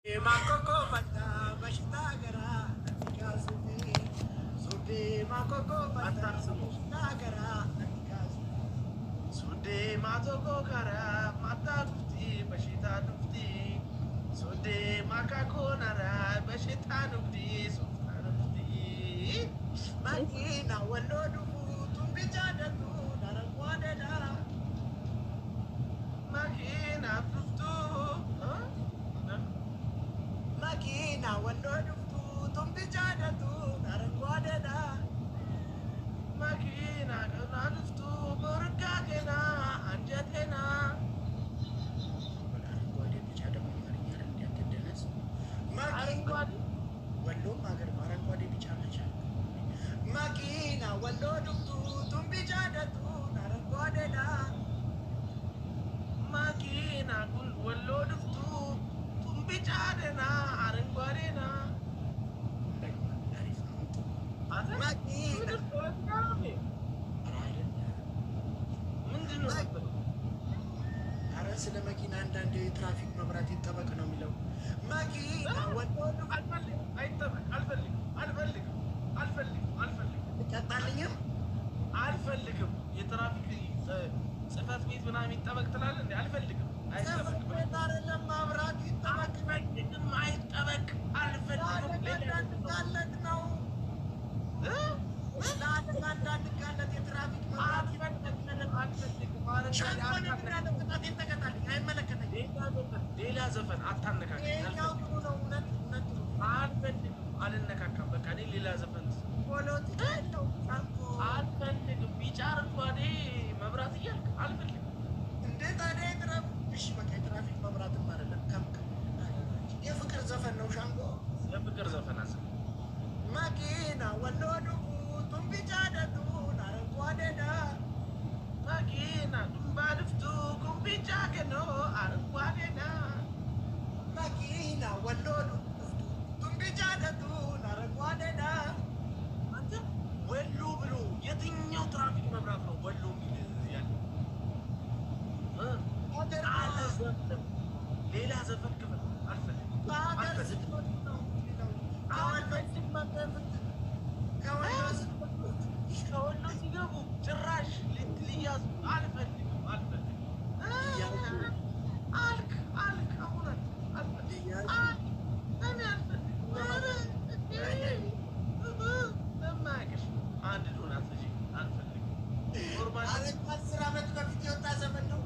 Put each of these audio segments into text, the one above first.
Makoko bata bashita gara nikasubi sude makoko bata bashita gara nikasubi sude matoko gara mata dufti bashita dufti sude makako nara bashita dufti sufta dufti makina wallo dufu tumbi jadatu narakwane dara makina duftu Makina wallo duftu tumbi jadatu narangwadena Makina kana duftu burkakena anjatena Narangwade bichada mamarinya rendian tendenes Narangwade wallo magar narangwade bichada cha Makina wallo duftu tumbi jadatu narangwadena Makina kun wallo duftu bicarena arengwarena ስለ መኪና አንዳንድ የትራፊክ መብራት ይጠበቅ ነው የሚለው መኪና ወንዶዱ አልፈልግም አልፈልግም የትራፊክ ጽፈት ቤት ምናምን ይጠበቅ ትላለህ እንዴ አልፈልግም አይጠበቅም ማብራት ይጠበቅ አይጠበቅ አልፈልግም ነው ለአንዳንድ ቃለት የትራፊክ መብራት ሌላ ዘፈን አታነካከኝ አልነካካም በቃ እኔ ሌላ ዘፈን አልፈልግም ቢጫ አረንጓዴ መብራት እያልክ አልፈልግም እንዴት ታዲያ እሺ በቃ የትራፊክ መብራትም አይደለም የፍቅር ዘፈን ነው ሻንጎ የፍቅር ዘፈን አሰ መኪና ወሎዱ ቱምቢ ጃደቱ አረንጓዴዳ መኪና ቱምባ ድፍቱ ኩምቢ ጃገኖ አረንጓዴዳ መኪና ወሎዱ ቱምቢ ጃደቱ አረንጓዴዳ አንተ ወሎ ብሎ የትኛው ትራፊክ መብራት ነው ወሎ ያለ ሌላ ዘፈን ክፍል ከወሎ ሲገቡ ጭራሽ ልያዙ አልፈልግም አልክ አሁን ለማያቅሽ አንድ ዶናት ልጅ አልፈልግም 10 ዓመት በፊት የወጣ ዘመን ነው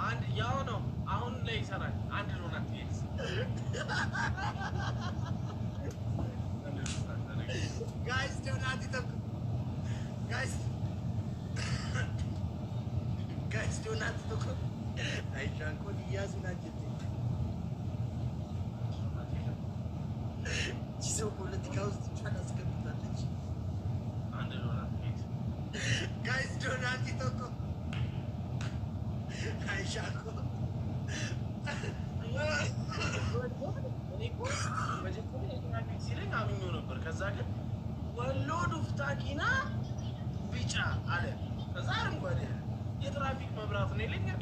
አንድ ያው ነው አሁን ላይ ይሰራል አንድ ዶናት ይይዝ ጋይስ ዶናት ይተኩ ጋይስ ዶናት ይተኩ አይሻንኮ ይያዙ ናቸው ጂሶ ፖለቲካ ውስጥ ጫና አስገብታለች አንድ ዶናት ይይዝ ጋይስ ዶናት ይተኩ አይሻንኮ ሲለኝ አምኜው ነበር ከዛ ግን ወሎ ዱፍታኪና ቢጫ አለ ከዛ አረንጓዴ የትራፊክ መብራት ነው ይለኛል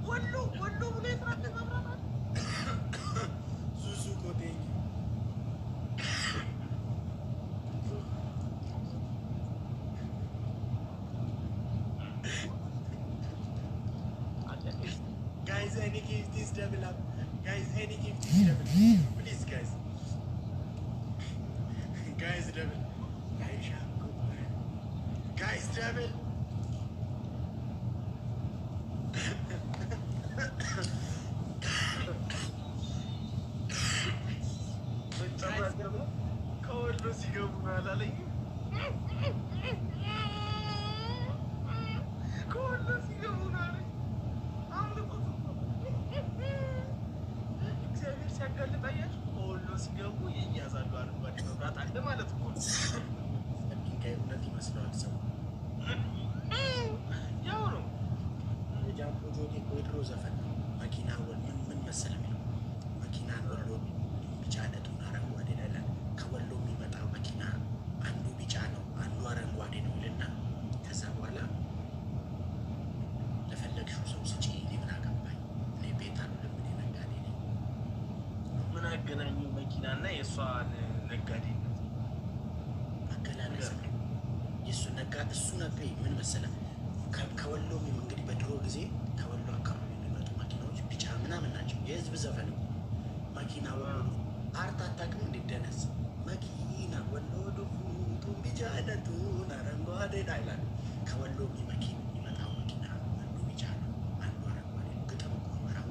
ወሎ ብሎ የትራፊክ መብራት አለ ሱሱ ኮቴኝ guys any give this double up guys any give this double please guys double guys double ከወሎ ሲገቡ አላለኝ ከወሎ ሲገቡ አላለኝ እግዚአብሔር ሲያጋልጥ አያችሁ ከወሎ ሲገቡ ይያዛሉ አረንጓዴ መብራት አለ ማለት እኮ ድንጋይ እውነት ይመስለዋል ሰው ያው ነው የጃምቦ ጆቴ የድሮ ዘፈን ነው መኪና ምን መሰለ የሚለው መኪና ወሎ ቢጫ ነጡን አረንጓዴ ላለ ከወሎ የሚመጣው መኪና አንዱ ቢጫ ነው አንዱ አረንጓዴ ነው ይልና ከዛ በኋላ ለፈለግሽው ሰው ስጪ እኔ ምን አገባኝ እኔ ቤት አልልም እኔ ነጋዴ ነኝ የሚያገናኘው መኪናና የእሷን ነጋዴነት አገላለጽ ነው። የእሱ ነጋዴ ምን መሰለህ? ከወሎም እንግዲህ በድሮ ጊዜ ከወሎ አካባቢ የሚመጡ መኪናዎች ቢጫ ምናምን ናቸው። የህዝብ ዘፈን መኪና ወሎ አርት አታውቅም? እንዴት ደነስ መኪና ወሎ ዱፉቱን ቢጫ ነቱን አረንጓዴ ይላሉ። ከወሎ የሚመጣው መኪና አንዱ ቢጫ ነው፣ አንዱ አረንጓዴ ነው። ግጥም እኮ መራው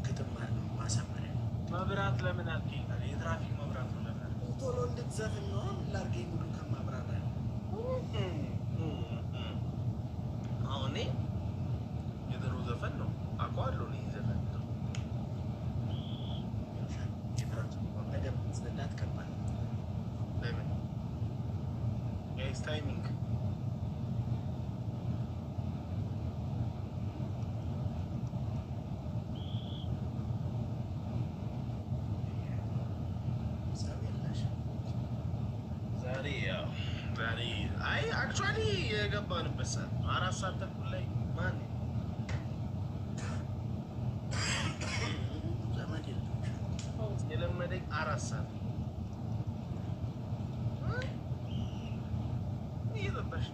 ግጥም ማሳመሪያ መብራት ለምን አትይታል? የትራፊክ መብራት ነው ለምን ቶሎ እንድትዘፍን ነው ላርገኝ ሙሉ ከማብራራ አሁን የድሮ ዘፈን ነው አውቀዋለሁ። ዘፈን ጽዳት ከባድ ለምን ታይሚንግ ዛሬ አይ አክቹዋሊ የገባንበት ሰዓት 4 ሰዓት ተኩል ላይ ማን ዘመድ የለመደኝ 4 ሰዓት እየጠጣሽ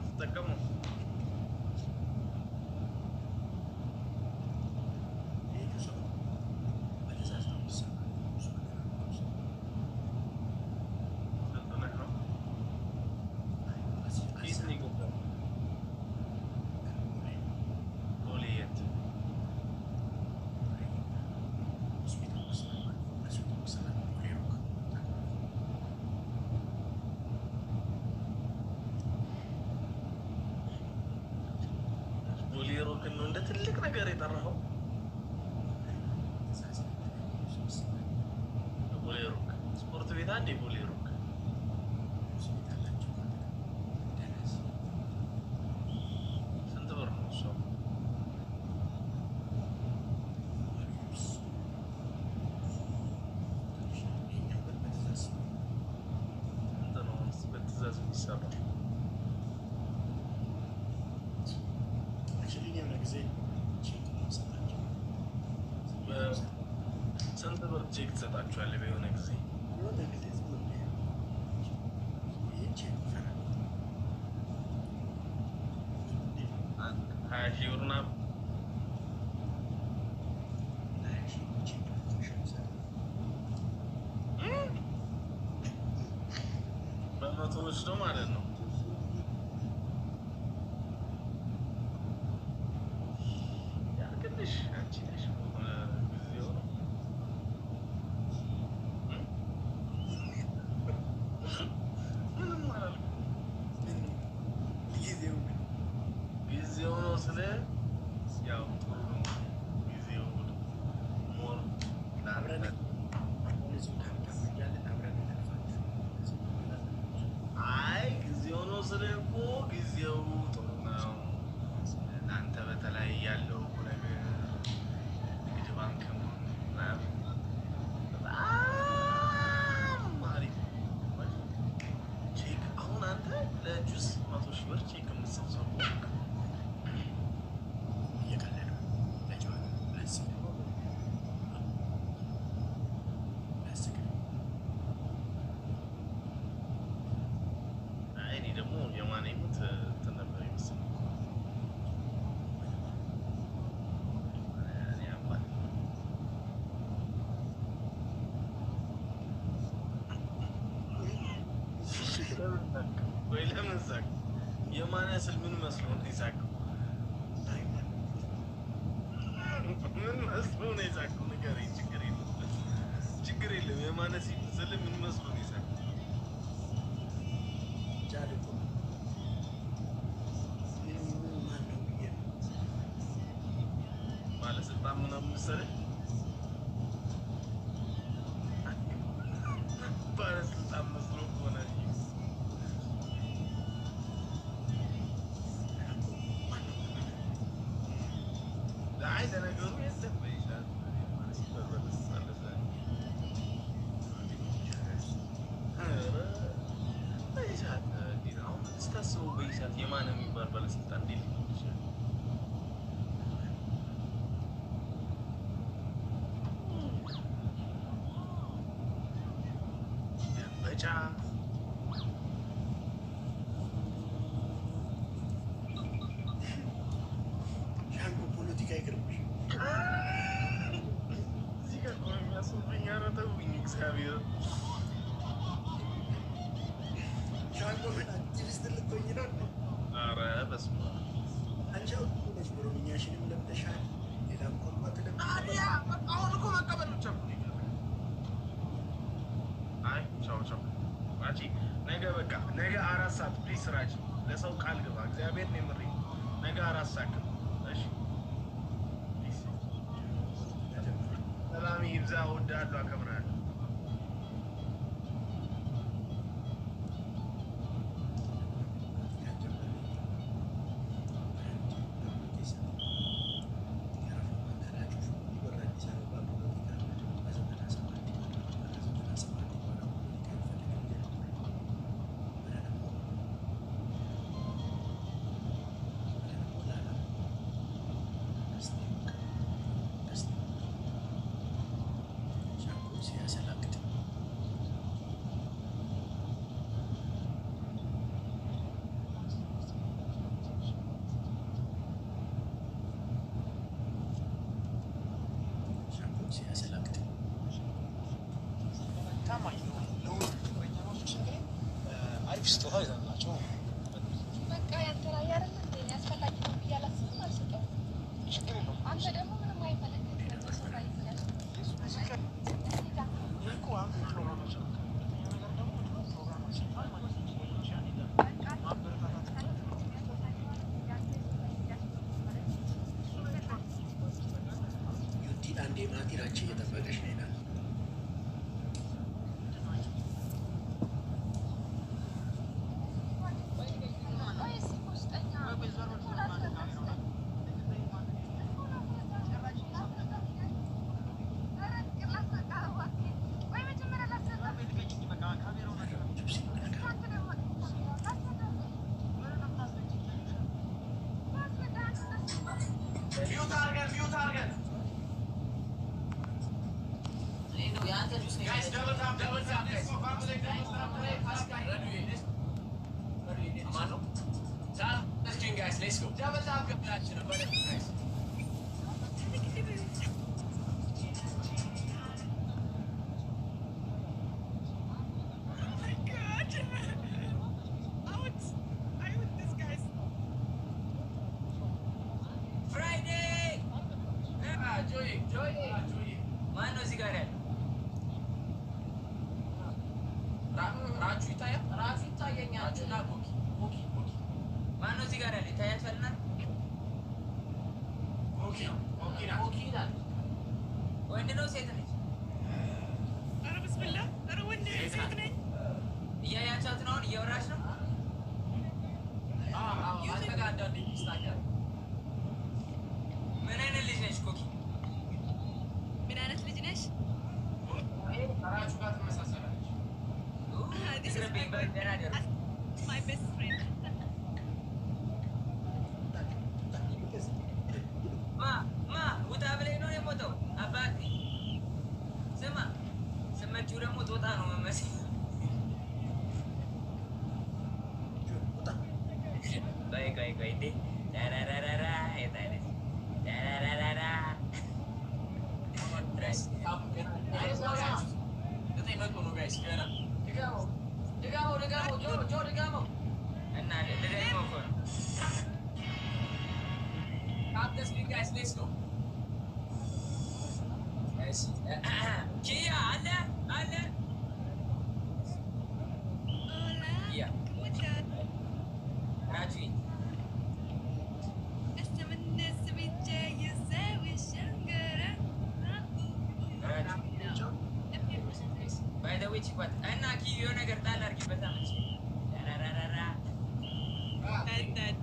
ተጠቀመው ቦሌሮክን ነው እንደ ትልቅ ነገር የጠራኸው? ቦሌሮክ ስፖርት ቤት አንዴ ቦሌሮክ ስንት ብር ነው እሱ? ስንት ነው በትእዛዝ የሚሰራው? ስንት ብር ቼክ ትሰጣችኋለህ? በሆነ ጊዜ 20 ሺህ ብር ምናምን በመቶ ወስዶ ማለት ነው። ያልክልሽ አንቺ ነሽ ጊዜው ነው። ምንም አላልኩም። ጊዜው ነው ስለ ያው ጥሩ ነው ጊዜው ሞር አብረን አይ ጊዜው ነው ስለ እኮ ጊዜው ጥሩ ነው። እናንተ በተለይ ያለው ነገር ንግድ ባንክም ምናምን በጣም አሪፍ ቼክ። አሁን አንተ ለጁስ 100 ሺህ ብር ቼክ የምትሰብሰቡ እየቀለዱ እኔ ደግሞ የማን ይሙት እንትን ነበር የመሰለኝ ወይ ለምን ሳቅ? የማን ስል ምን መስሎ ነው የሳቀው? ምን መስሎ ነው የሳቀው? ንገረኝ። ችግር የለም። የማን ስል ምን መስሎ ነው የሳቀው? ባለስልጣን ምናምን መሰለኝ። ባለስልጣን መስሎ ሆነ። አይ ለነገሩ የለም በይሻት በይሻት አሁን ስታስበው በይሻት የማን የሚባል ባለስልጣን እንዴት ሊሆን ይችላል? ነገር ሻንቆ ምን አክቲቪስት ልትሆኝ ነው? ኧረ በስመ አብ አንቺ አውጥተሽ ኦሮምኛሽንም ለምደሻል። ሌላም ቋንቋ ታዲያ በቃ አሁን እኮ መቀበል ብቻ እኮ ነው የቀረው። አይ ቻው ቻው አንቺ ነገ በቃ ነገ 4 ሰዓት ፕሊስ ስራች ለሰው ቃል ግባ። እግዚአብሔር ነው የምሬ ነገ 4 ሰዓት እሺ ፕሊስ። ሰላም ይብዛ። እወድሃለሁ፣ አከብርሃለሁ። አሪፍ ስጦታ ይዘንላቸው በቃ ያንተ ላይ አይደል እንዴ ያስፈላጊ ነው ብያለሁ። አልሰጠው ችግር የለውም። አንተ ደግሞ ምንም አይፈልግም ነው ሰራ ይፈላል። እኮ አንዱ ፕሮግራማችን ነው። ነገር ደግሞ ፕሮግራማችን ዩቲ አንዴ ማቲራችን እየጠበቀች ነው ይላል። Guys, double tap, guys. Mano, guys, let's go. Double tap, guys. Friday. Joy. Mano, cigarette. ራጁ ይታያል። ራጁ ይታየኛል። ራጁና ኮኪ ማነው እዚህ ጋር ያለ ይታያል? ፈልና ኮኪ ይላል። ወንድ ነው ሴት ነች? ኧረ ብስምላ። ኧረ ወንድ ሴት ነች። እያያቻት ነው? አሁን እያወራች ነው? አንተ ጋር አንዳንድ ይስታኛል። ምን አይነት ልጅ ነች ኮኪ? ምን አይነት ልጅ ነች? ራጁ ጋር ትመሳሰላለች። This is my best friend. Ma, udah beli no yang motor. Apa ni? Sama cura motor tak no masih. Baik deh. Dararara, itu ada. Dararara. Terus, kita ikut kono guys, sekarang. Digamo, Jo, digamo. Nah, digamo kon. Tap the screen guys, let's go. Guys, Kia, ada. Hola. Iya. Rajwi. By the way, cepat. Anak kiri negara talar kita sama sih. Rara. Dan.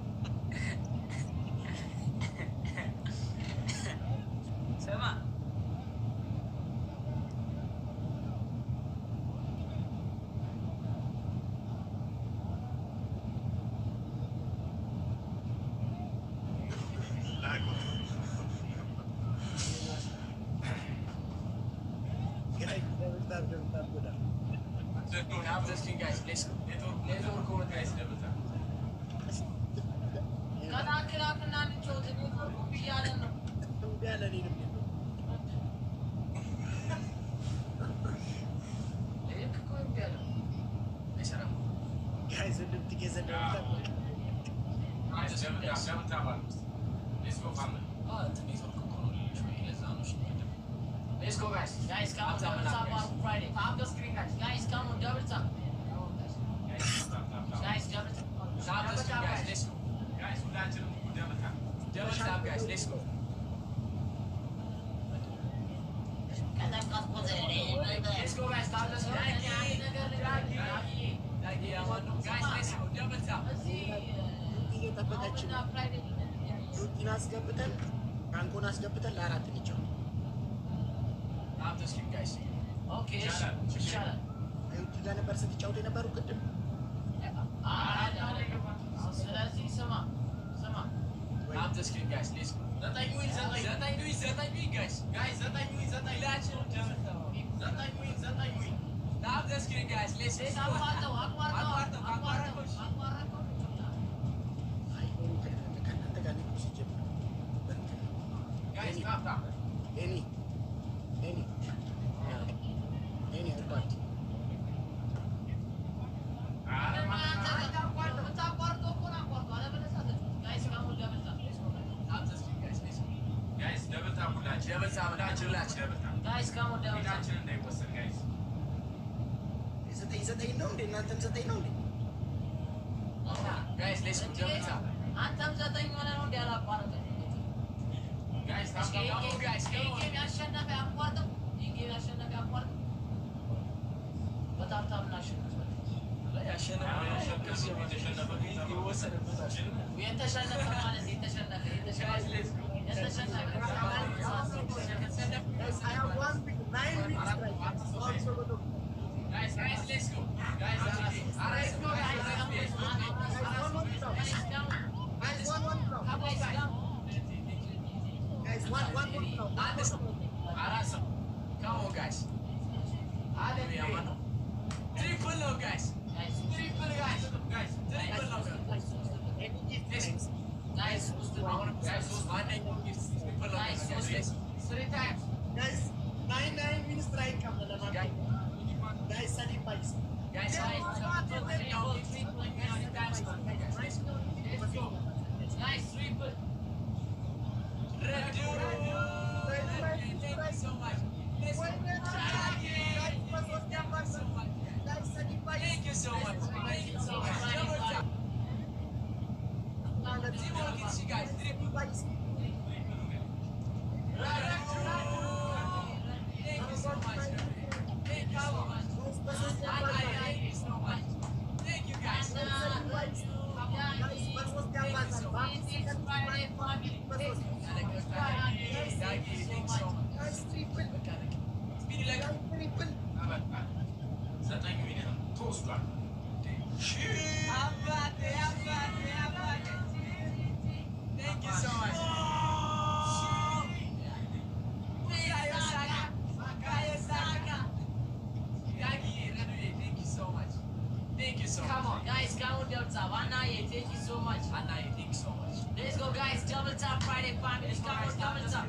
Sama. Have this thing, guys. Let's work over, guys. Double tap. Let's go, guys. Guys, come on, double tap on Friday. Tap the screen, guys. Guys, come on, double tap. Guys, double tap. Tap the screen, guys. Let's go. Guys, double tap. Double tap, guys. Let's go. Let's go, guys. Tap the screen. Guys, let's go. Double tap. እየጠበቀችን ሩቲን አስገብተን ባንኮን አስገብተን ለአራት ልጫው Tap the screen, guys. Okay, shut up. ሩቲ ጋር ነበር ስትጫወት የነበሩ ቅድም ስለዚህ ስማ Tap the screen, guys. Let's go. ዘጠኝ ዊን guys. Guys, ዘጠኝ ዊን Tap the screen, guys. Let's go. ከእናንተ ጋር ነው ሲጀምር Guys, tap. ኤኒ አባት Tap the screen, guys. Let's go. Guys, double tap. Guys, come on, double tap. Guys. ዘጠኝ ነው እንዴ? እናንተም ዘጠኝ ነው እንዴ? Guys, let's go. Double tap. አንተም ዘጠኝ ሆነ ነው እንዴ? አላቋረጠ Guys, tap. guys, game ያሸነፈ ያቋርጠው። game ያሸነፈ ያቋርጠው። በጣም ታምናሽነው የተሸነፈ ማለት የተሸነፈ Guys, let's go. Guys, come on, guys. Triple no, guys. Triple, guys. Triple no, guys. Guys, guys, 3 times. Guys, 9 minutes strike up the guys, Sunny Pikes. Guys, Guys, triple. Thank you so much. Thank you so much. Teamwork is you guys. Triple. Thank you so much. Thank you so much. Thank you so much. Thank you guys. Thank you so much. Thank you so much. Come on, guys, come on, double tap. Anaye, thank you so much. Anaye, thank you so much. Let's go, guys. Double tap Friday family. Come on, double tap.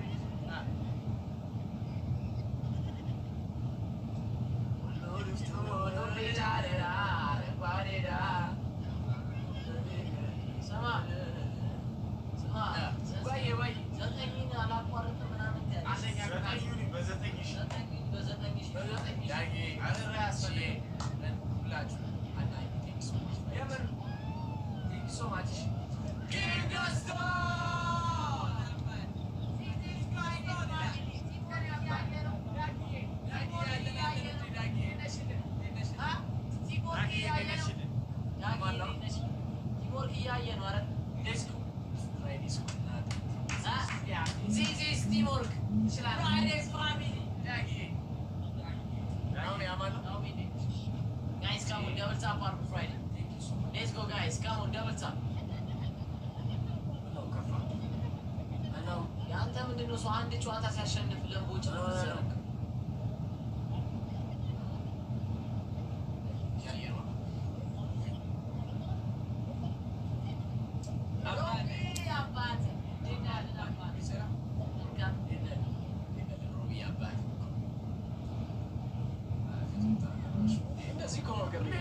So much. King Gusto! Teamwork. Friday family. Guys, come on, double tap on Friday. Let's go, guys. Come on, double tap. አንተ ምንድን ነው ሰው አንድ ጨዋታ ሲያሸንፍ ለምቦጭ ነው ዘረክ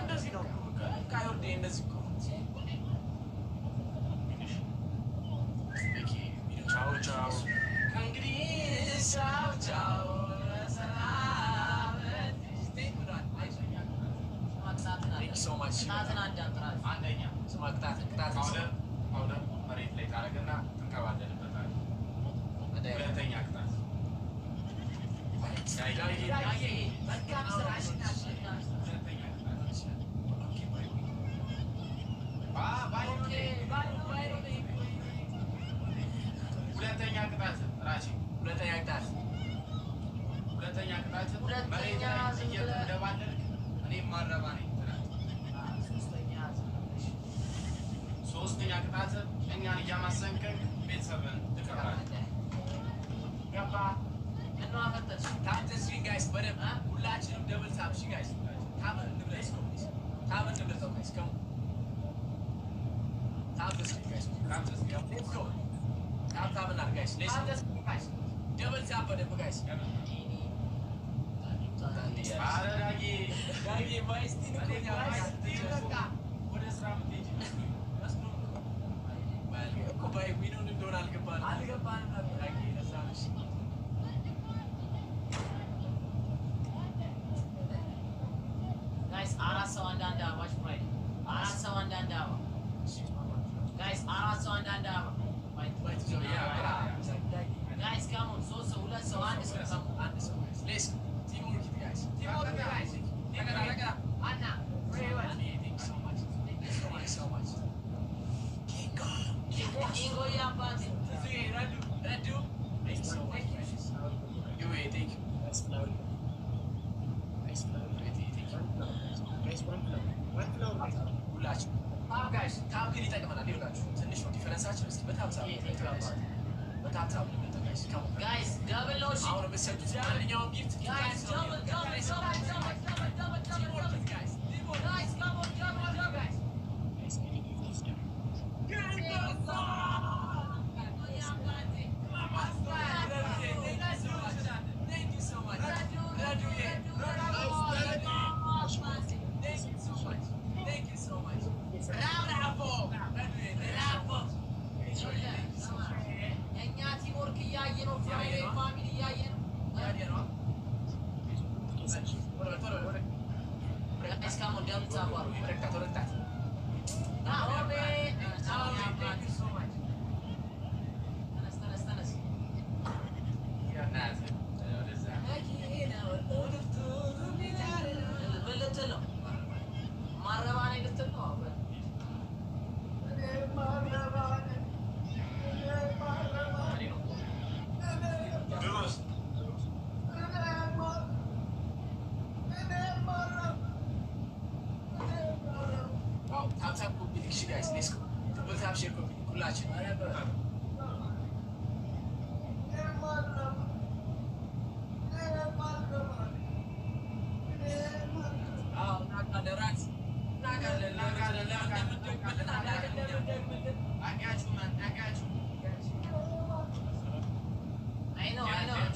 እንደዚህ ነው ቅጣትን አዳምጥራት። አንደኛ ስማ ቅጣትን ፓውደር መሬት ላይ ታደርግና ትንከባለልበታለህ። ሁለተኛ ቅጣት ሁለተኛ ቅጣት ራሺ ሁለተኛ ቅጣት መሬት ላይ እየተደባለልክ እኔ ማረባ ነኝ ትላለህ። ሶስተኛ ቅጣት እኛን እያማሰንከን ቤተሰብን ትቀብራለህ። ገባ እና አፈተሽ ታፕ ጋይስ በደምብ ሁላችንም ደብል ታፕ ጋይስ ታፕ እንብለስ ኮሚስ ታፕ እንብለስ ኮሚስ ከም ታፕ ጋይስ ሌትስ ጎ ታፕ እና ጋይስ ሌትስ ጋይስ ደብል ታፕ በደምብ ጋይስ ኧረ ዳጊ ማይስቲ በቃ ወደ ስራ ምትሄጂ እኮ ባይ ዊኑን እንደሆነ አልገባንም ነበር ዳጊ ለዛ ነው። Guys, arat so andanda watch right. Arat so andanda. Guys, arat so andanda. Wait, guys, come on. So let's so and let's teamwork guys. Like Anna, very well. Thank you so much. Kingo ya party. Radu. Thank you so much. Thank you. Nice flower. ሁላችሁ ታፕ ጋይስ ታፕ ግን ይጠቅመናል። ይኸውላችሁ ትንሽ ነው ዲፈረንሳችን። እስኪ በታፕታፕ ጋይስ ደብል ነው። እሺ አሁን የምትሰጡት ማንኛውም ጊፍት ጋይስ ደብል ጋይስ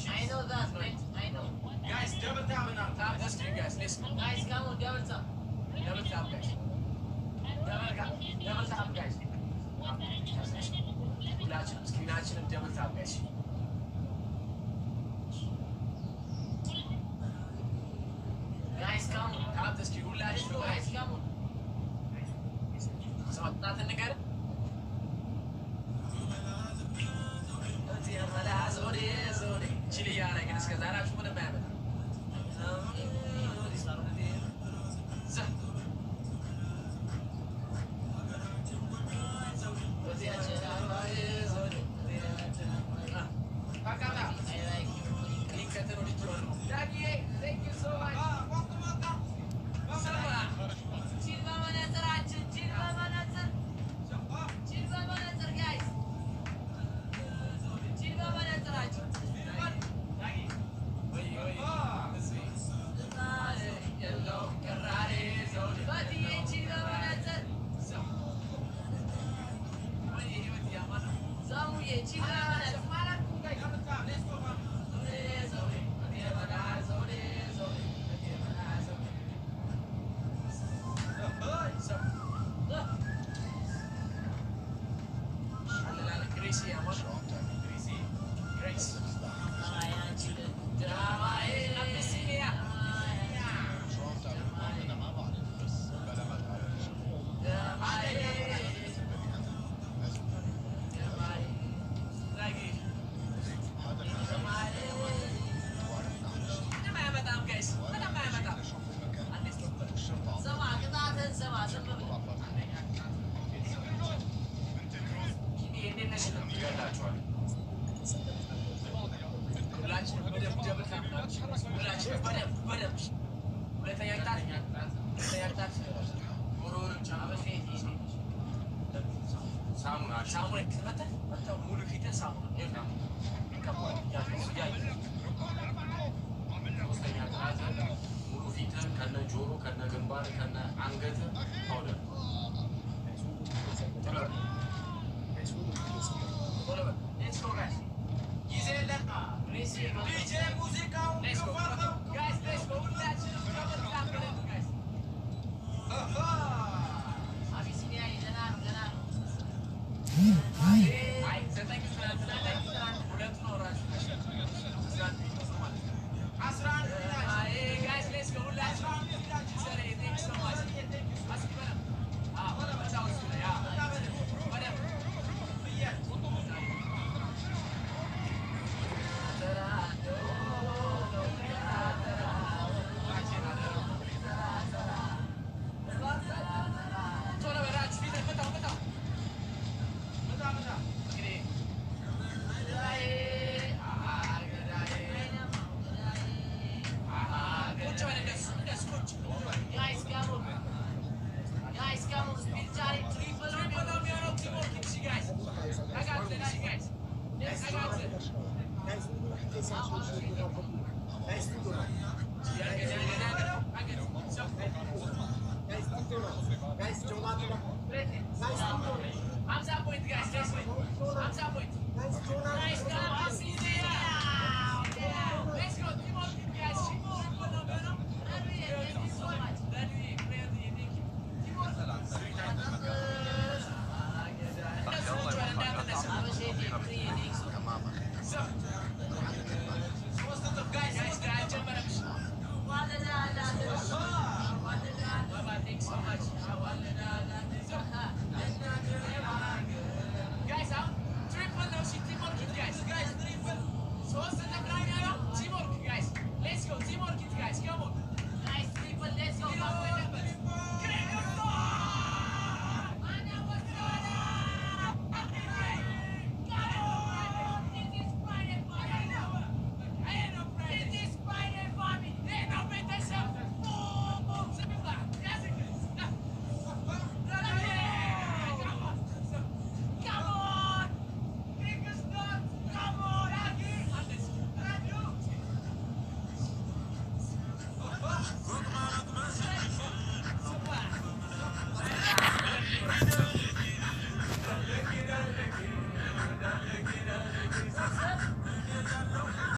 I know that, right? I know. Guys, double tap now. Tap, that's you guys. Listen. Guys, come on, double tap. Double tap, guys. Double tap, guys. ሁላችንም ስክሪናችንም double tap, guys. Guys, come on. Tap the screen. ሁላችንም guys, come on. ሰማት ነገር ችልያ ላይ ግን እስከዛ ናችሁ ምንም አያመጣም። Guys,